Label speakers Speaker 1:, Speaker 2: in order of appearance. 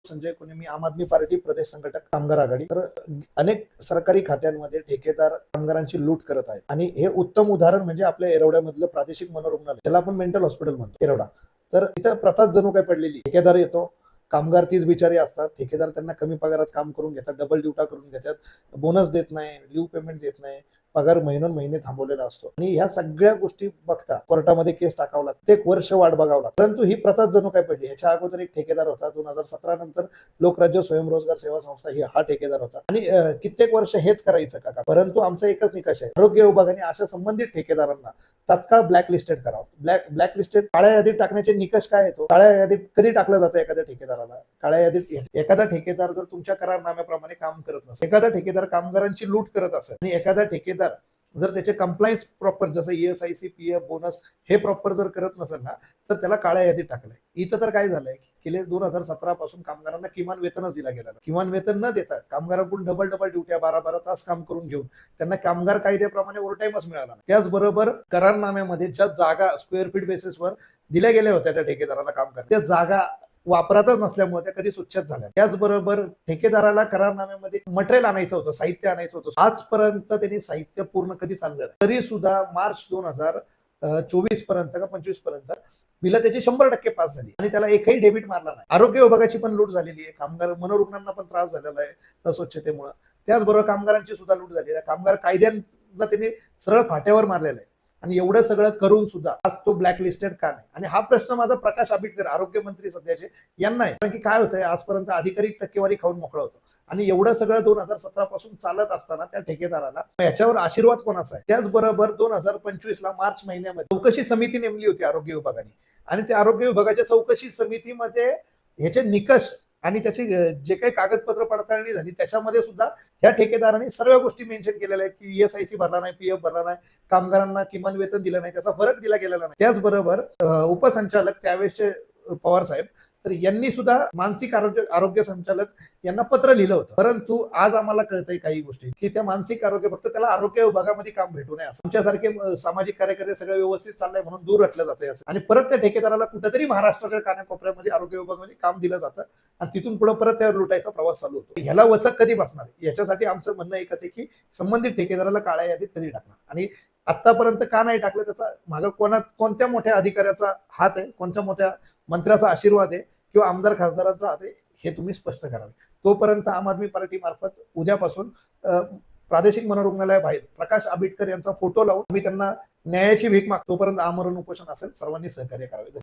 Speaker 1: संजय कोणी, मी आम आदमी पार्टी प्रदेश संघटक कामगार आघाडी. तर अनेक सरकारी खात्यांमध्ये ठेकेदार कामगारांची लूट करत आहे आणि हे उत्तम उदाहरण म्हणजे आपल्या येरवड्यामधलं प्रादेशिक मनोरुग्णालय, त्याला आपण मेंटल हॉस्पिटल म्हणतो येरवडा. तर इथं प्रथाच जणू काय पडलेली. ठेकेदार येतो, कामगार तीच बिचारी असतात, ठेकेदार त्यांना कमी पगारात काम करून घेतात, डबल ड्युटा करून घेतात, बोनस देत नाही, लिव्ह पेमेंट देत नाही, पगार महिने थांबवलेला असतो आणि ह्या सगळ्या गोष्टी बघता कोर्टामध्ये केस टाकावं लागतं, एक वर्ष वाट बघावं लागतं. परंतु ही प्रथाच जणू काय पडली. ह्याच्या अगोदर एक ठेकेदार होता, 2017 नंतर लोकराज्य स्वयंरोजगार सेवा संस्था ही हा ठेकेदार होता आणि कित्येक वर्ष हेच करायचं का. परंतु आमचा एकच निकष आहे, आरोग्य विभागाने अशा संबंधित ठेकेदारांना तात्काळ ब्लॅकलिस्टेड करावं. ब्लॅकलिस्टेड काळ्या यादीत टाकण्याचे निकष काय येतो, काळ्या यादीत कधी टाकलं जातं एखाद्या ठेकेदाराला? काळ्या यादीत एखादा ठेकेदार जर तुमच्या करारनाम्याप्रमाणे काम करत नसेल, एखादा ठेकेदार कामगारांची लूट करत असेल आणि एखादा ठेकेदार जर त्याचे कंप्लायन्स प्रॉपर, जसं ESIC, PF, बोनस हे प्रॉपर जर करत नसेल ना, तर त्याला काळ्या यादीत टाकलंय. इथं तर काय झालंय, गेले 2017 पासून कामगारांना किमान वेतनच दिला गेला. किमान वेतन न देता कामगारांकडून डबल ड्युट्या 12-12 तास काम करून घेऊन त्यांना कामगार कायद्याप्रमाणे ओव्हरटाईमच मिळाला. त्याचबरोबर करारनाम्यामध्ये ज्या जागा स्क्वेअर फीट बेसिसवर दिल्या गेल्या होत्या त्या ठेकेदाराला काम करता, त्या जागा वापरातच नसल्यामुळे त्या कधी स्वच्छच झाल्या. त्याचबरोबर ठेकेदाराला करारनाम्यामध्ये मटेरियल आणायचं होतं, साहित्य आणायचं होतं, आजपर्यंत त्यांनी साहित्य पूर्ण कधी चाललं नाही. तरी सुद्धा मार्च 2024 पर्यंत का 25 पर्यंत बिलं त्याची 100% पास झाली आणि त्याला एकही डेबिट मारला नाही. आरोग्य विभागाची पण लूट झालेली आहे, कामगार मनोरुग्णांना पण त्रास झालेला आहे अस्वच्छतेमुळे. त्याचबरोबर कामगारांची सुद्धा लूट झालेली आहे. कामगार कायद्यांना त्यांनी सरळ फाट्यावर मारलेला आहे आणि एवढं सगळं करून सुद्धा आज तो ब्लॅकलिस्टेड का नाही? आणि हा प्रश्न माझा प्रकाश आंबेडकर, आरोग्यमंत्री सध्याचे, यांना आहे. कारण की काय होतंय, आजपर्यंत अधिकारी टक्केवारी खाऊन मोकळं होतं आणि एवढं सगळं 2017 पासून चालत असताना त्या ठेकेदाराला याच्यावर आशीर्वाद कोणाचा आहे? त्याचबरोबर 2025 ला मार्च महिन्यामध्ये चौकशी समिती नेमली होती आरोग्य विभागाने आणि त्या आरोग्य विभागाच्या चौकशी समितीमध्ये ह्याचे निकष आणि त्याची जे काही कागदपत्र पडताळणी झाली त्याच्यामध्ये सुद्धा या ठेकेदारांनी सर्व गोष्टी मेन्शन केलेल्या आहेत की ESIC भरला नाही, PF भरला नाही, कामगारांना किमान वेतन दिलं नाही, त्याचा फरक दिला गेलेला नाही. त्याचबरोबर उपसंचालक त्यावेळेसचे पवार साहेब, तर यांनी सुद्धा मानसिक आरोग्य संचालक यांना पत्र लिहिलं होतं. परंतु आज आम्हाला कळतंय काही गोष्टी की त्या मानसिक आरोग्य फक्त त्याला आरोग्य विभागामध्ये काम भेटू नये असं आमच्यासारखे सामाजिक कार्यकर्ते सगळं व्यवस्थित चाललंय म्हणून दूर हटलं जातंय आणि परत त्या ठेकेदाराला कुठेतरी महाराष्ट्राच्या कानाकोपऱ्यामध्ये आरोग्य विभागामध्ये काम दिलं जातं आणि तिथून पुढे परत त्यावर लुटायचा प्रवास चालू होतो. ह्याला वचक कधी बसणार? याच्यासाठी आमचं म्हणणं एकच आहे की संबंधित ठेकेदाराला काळ्या यादीत कधी टाकणार आणि आतापर्यंत का नाही टाकलं, त्याचा मागं कोणत्या मोठ्या अधिकाऱ्याचा हात आहे, कोणत्या मोठ्या मंत्र्याचा आशीर्वाद आहे किंवा आमदार खासदारांचा हात आहे, हे तुम्ही स्पष्ट करावे. तोपर्यंत आम आदमी पार्टी मार्फत उद्यापासून प्रादेशिक मनोरुग्णालयाबाहेर प्रकाश आंबेडकर यांचा फोटो लावून मी त्यांना न्यायाची भीक मागतो. तोपर्यंत आमरण उपोषण असेल, सर्वांनी सहकार्य करावे.